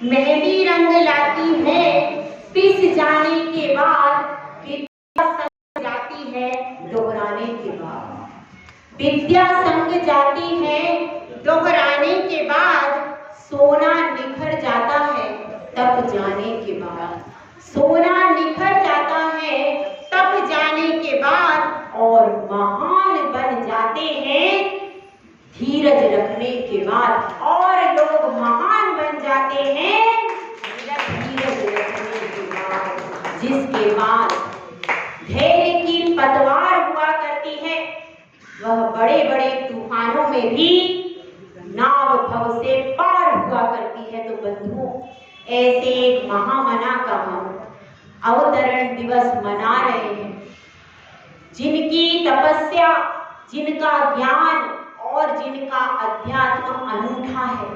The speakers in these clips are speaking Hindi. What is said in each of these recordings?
मेहंदी रंग लाती है पिस जाने के बाद, विद्या संग जाती है दोहराने के बाद। विद्या संग जाती है दोहराने के बाद, सोना निखर जाता है तप जाने के बाद। सोना निखर जाता है तप जाने के बाद, और महान बन जाते हैं धीरज रखने के बाद। और लोग महान बन जाते हैं धीरज रखने के बाद, जिसके बाद धैर्य की पतवार हुआ करती है, वह बड़े बड़े तूफानों में भी नाव भव से पार हुआ करती है। तो बंधुओं, ऐसे एक महामना का हम अवतरण दिवस मना रहे हैं, जिनकी तपस्या, जिनका ज्ञान और जिनका अध्यात्म अनूठा है,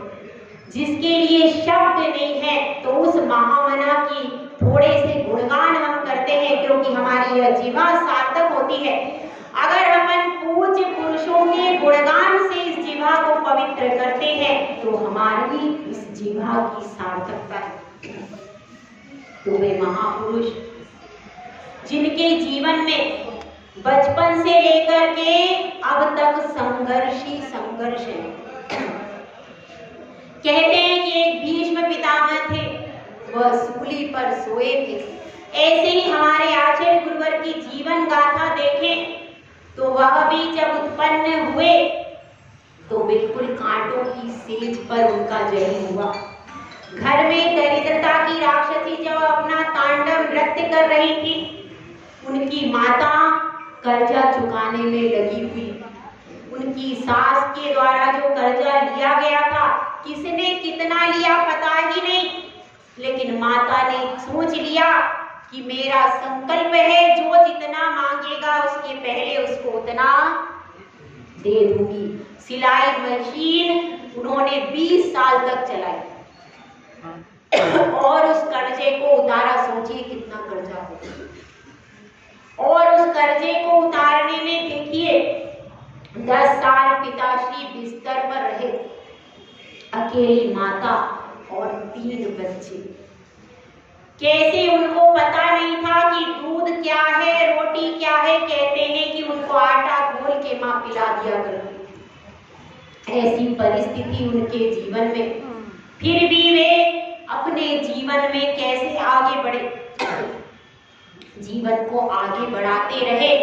जिसके लिए शब्द नहीं है, तो उस महामना की थोड़े से गुणगान हम करते हैं, क्योंकि हमारी यह जीवा सार्थक होती है। अगर हम पूज्य पुरुषों के गुणगान से इस जीवा को पवित्र करते हैं, तो हमारी इस जीवा की सार्थकता है। तो वे महापुरुष जिनके जीवन में बचपन से लेकर के अब तक संघर्ष ही संघर्ष है। कहते हैं कि एक भीष्म पितामह थे, वह सूली पर सोए थे। ऐसे ही हमारे आचार्य गुरुवर की जीवन गाथा देखें तो वह भी जब उत्पन्न हुए तो बिल्कुल कांटों की सेज पर उनका जन्म हुआ। घर में दरिद्रता की राक्षसी जब अपना तांडव नृत्य कर रही थी, उनकी माता कर्जा चुकाने में लगी हुई। उनकी सास के द्वारा जो कर्जा लिया गया था, किसने कितना लिया पता ही नहीं, लेकिन माता ने सोच लिया कि मेरा संकल्प है, जो जितना मांगेगा उसके पहले उसको उतना दे दूंगी। सिलाई मशीन उन्होंने 20 साल तक चलाई और उस कर्जे को उतारा। सोचिए कितना कर्जा हो। और उस कर्जे को उतारने में देखिए 10 साल पिताश्री बिस्तर पर रहे, अकेली माता और 3 बच्चे। कैसे उनको पता नहीं था कि दूध क्या है, रोटी क्या है। कहते हैं कि उनको आटा घोल के माँ पिला दिया करती। ऐसी परिस्थिति उनके जीवन में, फिर भी वे अपने जीवन में कैसे आगे बढ़े, जीवन को आगे बढ़ाते रहे,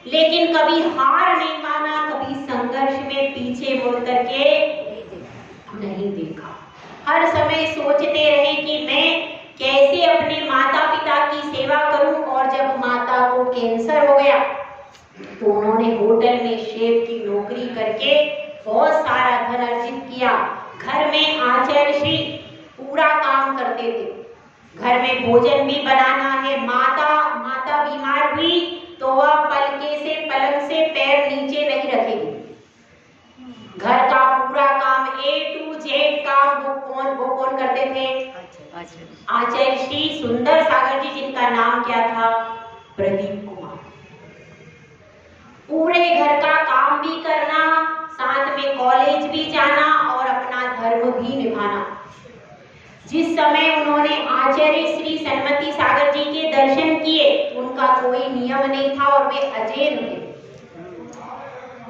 लेकिन कभी हार नहीं माना, कभी संघर्ष में पीछे मुड़ करके नहीं देखा। हर समय सोचते रहे कि मैं कैसे अपने माता पिता की सेवा करूं। और जब माता को कैंसर हो गया तो उन्होंने होटल में शेफ की नौकरी करके बहुत सारा धन अर्जित किया। घर में आचार्य श्री पूरा काम करते थे। घर में भोजन भी बनाना है। माता बीमार हुई तो वह पलके से पलंग से पैर नीचे नहीं रखेगी। घर का पूरा काम A to Z काम वो कौन करते थे? आचार्य श्री सुंदर सागर जी, जिनका नाम क्या था? प्रदीप कुमार। पूरे घर का काम भी करना, साथ में कॉलेज भी जाना और अपना धर्म भी निभाना। जिस समय उन्होंने आचार्य श्री सन्मति सागर जी के दर्शन किए, उनका कोई नियम नहीं था और वे अजैन थे,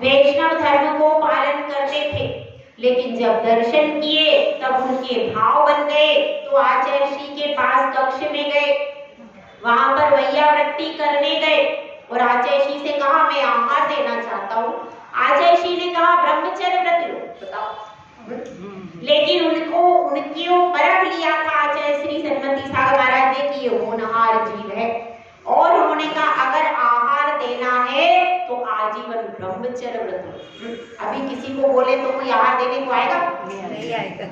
वैष्णव धर्म को पालन करते थे। लेकिन जब दर्शन किए तब उनके भाव बन गए, तो आचार्य श्री के पास कक्ष में गए, वहां पर वैयावृत्ति करने गए और आचार्य श्री से कहा मैं आहार देना चाहता हूँ। आचार्य श्री ने कहा ब्रह्मचर्य व्रत लो, बताओ। लेकिन उनकी परख लिया था आचार्य श्री सन्मति सागर महाराज ने कि ये होनहार जीव है, और उन्होंने कहा अगर आहार देना है तो आजीवन ब्रह्मचर्य व्रत लो। अभी किसी को बोले तो कोई आहार देने को आएगा? नहीं आएगा।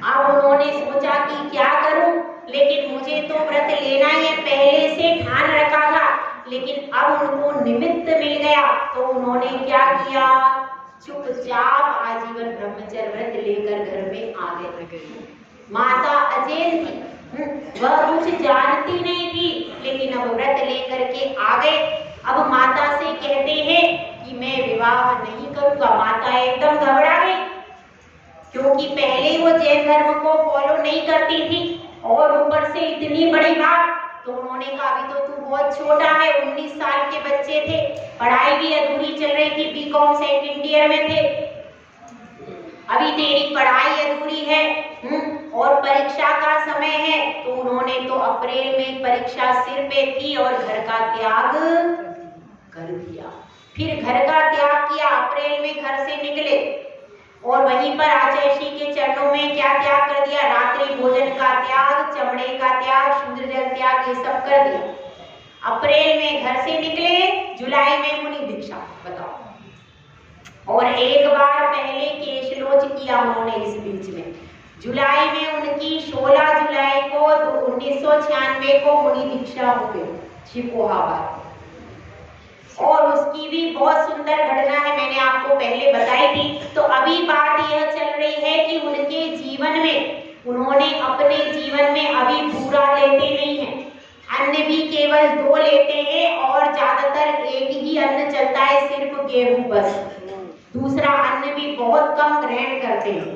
अब उन्होंने सोचा कि क्या करूं, लेकिन मुझे तो व्रत लेना ही है, पहले से ठान रखा था। लेकिन अब उनको निमित्त मिल गया तो उन्होंने क्या किया, चुपचाप आजीवन ब्रह्मचर्य व्रत लेकर घर में आ गए। माता अजैन थी, वह कुछ जानती नहीं थी, लेकिन अब व्रत लेकर के आ गए। अब माता से कहते हैं कि मैं विवाह नहीं करूंगा। माता एकदम घबरा गई, क्योंकि पहले वो जैन धर्म को फॉलो नहीं करती थी। और ऊपर से इतनी बड़ी बात। तो उन्होंने कहा अभी तो तू बहुत छोटा है, 19 साल के बच्चे थे, पढ़ाई भी अधूरी चल रही थी, बीकॉम सेकंड ईयर में थे, अभी तेरी पढ़ाई अधूरी है और परीक्षा का समय है। तो उन्होंने तो अप्रैल में परीक्षा सिर पे थी और घर का त्याग कर दिया। फिर घर का त्याग किया, अप्रैल में घर से निकले और वहीं पर आचार्य श्री के चरणों में क्या त्याग कर दिया? रात्रि भोजन का त्याग, चमड़े का त्याग, शुद्र जल त्याग, ये सब कर दिया। अप्रैल में घर से निकले, जुलाई में मुनि दीक्षा। बताओ। और एक बार पहले केशलोच किया उन्होंने इस बीच में। जुलाई में उनकी 16 जुलाई को 1996 को मुनि दीक्षा हो गई शिकोहाबाद। और उसकी भी बहुत सुंदर घटना है, मैंने आपको पहले बताई थी। तो अभी बात यह चल रही है कि उनके जीवन में, उन्होंने अपने जीवन में अभी पूरा लेते नहीं है, अन्न भी केवल 2 लेते हैं और ज्यादातर एक ही अन्न चलता है, सिर्फ गेहूं बस। दूसरा अन्न भी बहुत कम ग्रहण करते हैं।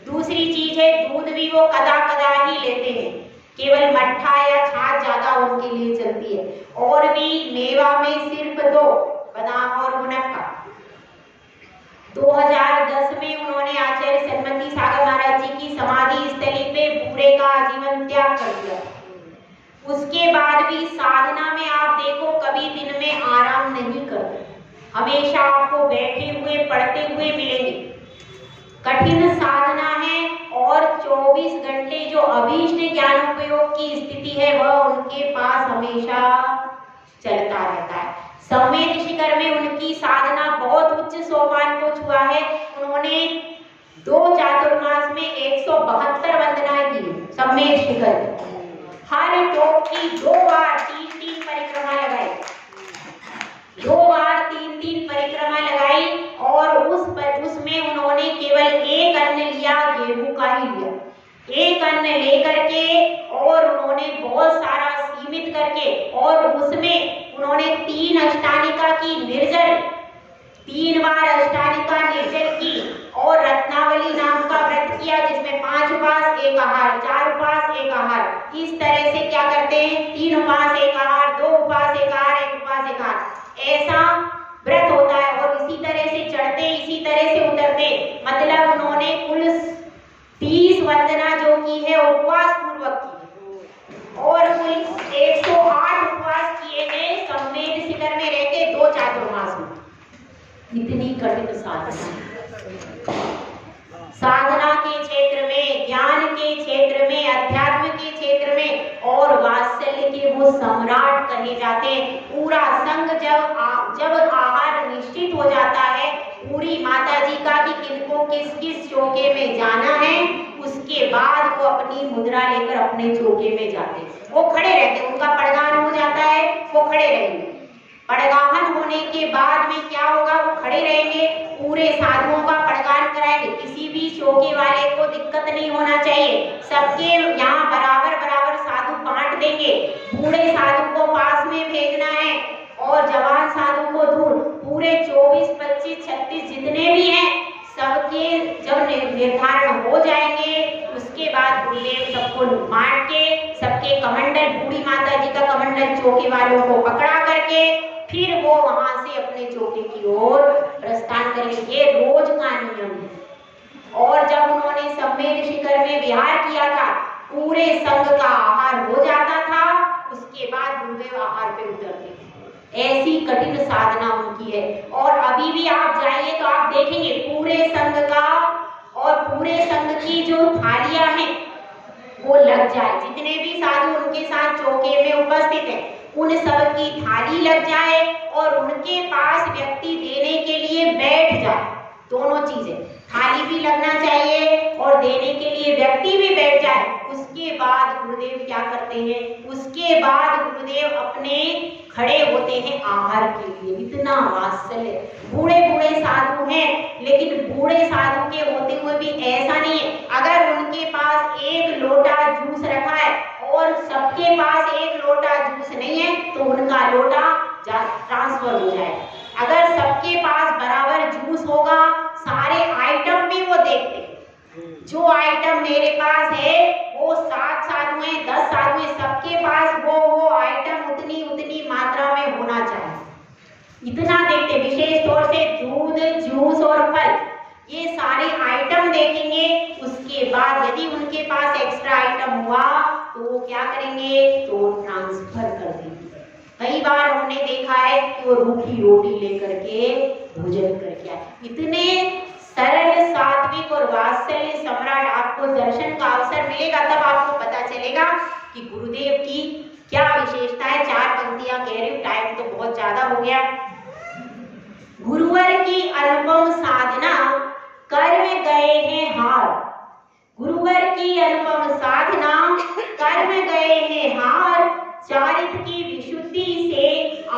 दूसरी चीज है दूध भी वो कदा कदा ही लेते हैं, केवल मट्ठा या छाछ ज्यादा उनके लिए चलती है। और भी मेवा में सिर्फ 2, बादाम और मुनक्का। 2010 में उन्होंने आचार्य सन्मति सागर महाराज जी की समाधि स्थली पे पूरे का आजीवन त्याग कर दिया। उसके बाद भी साधना में आप देखो कभी दिन में आराम नहीं करते, हमेशा आपको बैठे हुए पढ़ते हुए मिलेंगे। कठिन साधना है और 24 घंटे जो अभीष्ट ज्ञानोपयोग की स्थिति है वह उनके पास हमेशा चलता रहता है। सम्मेद शिखर में उनकी साधना बहुत उच्च सोपान को छुआ है। उन्होंने 2 चातुर्मास में 172 वंदनाएं की सम्मेद शिखर। हर टोक की 2 बार 3-3 परिक्रमा लगाई, 2 बार 3-3 परिक्रमा लगाई। और उसमें उन्होंने केवल एक अन्न लिया, गेहूं का ही लिया, एक अन्न लेकर के और उन्होंने बहुत सारा सीमित करके, और उसमें उन्होंने 3 अष्टानिका की निर्जल, 3 बार अष्टानिका निर्जल की और रत्नावली नाम का व्रत किया जिसमें 5 उपवास 1 आहार, 4 उपवास 1 आहार। इस तरह से क्या करते हैं, 3 उपवास 1 आहार, 2 उपवास 1 आहार, 1 उपवास 1 आहार, ऐसा व्रत होता है। और इसी तरह से चढ़ते, इसी तरह से उतरते, मतलब उन्होंने कुल 30 वंदना जो की है उपवास पूर्वक की और कुल 108 उपवास किए गए सम्मेद शिखर में रहते 2 चातुर्मास में। इतनी कठिन साधना के क्षेत्र में, ज्ञान के क्षेत्र में, अध्यात्म के क्षेत्र में और वात्सल्य के वो सम्राट कहे जाते हैं। पूरा संघ जब आहार निश्चित हो जाता है, पूरी माता जी का कि किनको किस किस चौके में जाना है, उसके बाद वो अपनी मुद्रा लेकर अपने चौके में जाते, वो खड़े रहते, उनका पड़गान हो जाता है, वो खड़े रहेंगे। पड़गाहन होने के बाद में क्या होगा, वो खड़े रहेंगे, पूरे साधुओं का पड़गान कराएंगे। किसी भी चौकी वाले को दिक्कत नहीं होना चाहिए, सबके यहाँ बराबर बराबर साधु बांट देंगे। बूढ़े साधु को पास में भेजना है और जवान साधु को दूर। पूरे 24, 25, 36 जितने भी हैं सबके जब निर्धारण हो जाएंगे उसके बाद गुरुदेव सबको बांट के, सबके कमंडल, बूढ़ी माता जी का कमंडल चौकी वालों को पकड़ा करके फिर वो वहां से अपने चौके की ओर प्रस्थान करेंगे। ये रोज का नियम है। और जब उन्होंने सम्मेद शिखर में विहार किया था, पूरे संघ का आहार हो जाता था, उसके बाद गुरुदेव आहार पे उतरते थे। ऐसी कठिन साधना उनकी है। और अभी भी आप जाइए तो आप देखेंगे पूरे संघ का और पूरे संघ की जो थालियां हैं वो लग जाए, जितने भी साधु उनके साथ चौके में उपस्थित हैं उन सब की थाली लग जाए और उनके पास व्यक्ति देने के लिए बैठ जाए। दोनों चीजें, थाली भी लगना चाहिए और देने के लिए व्यक्ति भी बैठ जाए। उसके बाद गुरुदेव क्या करते हैं, उसके बाद गुरुदेव अपने खड़े होते हैं आहार के लिए। इतना वात्सल्य। बूढ़े बूढ़े साधु हैं लेकिन बूढ़े साधु के होते हुए भी ऐसा नहीं है, अगर उनके पास 1 लोटा जूस रखा है और सबके पास 1 लोटा जूस नहीं है तो उनका लोटा ट्रांसफर हो जाए। अगर सबके पास बराबर जूस होगा, सारे आइटम भी वो देखते, जो आइटम मेरे पास है वो 7 साधु हैं, जूस और फल, ये सारे आइटम देखेंगे। उसके बाद यदि उनके पास एक्स्ट्रा आइटम हुआ तो वो क्या करेंगे, तो ट्रांसफर कर देंगे। कई बार हमने देखा है कि वो रूखी रोटी लेकर के भोजन करके आए। इतने सरल, सात्विक और वात्सल्य सम्राट, आपको दर्शन का अवसर मिलेगा तब आपको पता चलेगा कि गुरुदेव की क्या विशेषता है। 4 पंक्तियां कह रही हूं, टाइम तो बहुत ज्यादा हो गया। गुरुवर की अनुपम साधना कर में गए हैं हार, गुरुवर की अनुपम साधना कर में गए हैं हार, चारित्र की विशुद्धि से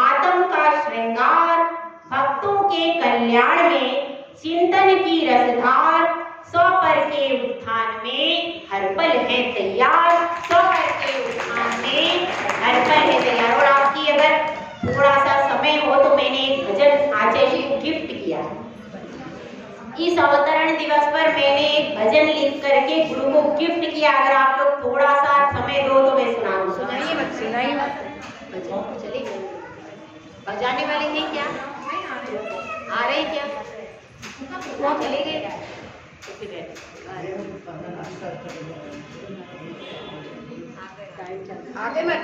आत्म का श्रृंगार, भक्तों के कल्याण में चिंतन की रसधार, स्वपर के उत्थान में हर पल है तैयार, स्वपर के उत्थान में हर पल है तैयार। और आपकी अगर थोड़ा सा समय हो तो मैंने एक भजन आचार्य जी को गिफ्ट किया। इस अवतरण दिवस पर मैंने एक भजन लिख करके गुरु को गिफ्ट किया। अगर आप लोग थोड़ा सा समय दो तो मैं सुना दूं। सुनाइए मत, चलिए बजाने वाले थे क्या, आ रहे क्या, वो चले गए, आगे मत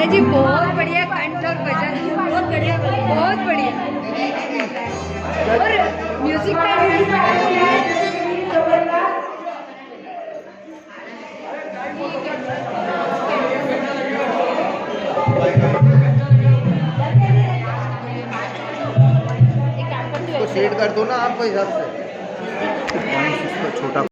है जी, बहुत बढ़िया कंठ और भजन, बहुत बढ़िया, बहुत बढ़िया। और म्यूजिक सेट कर दो ना आपको हिसाब से छोटा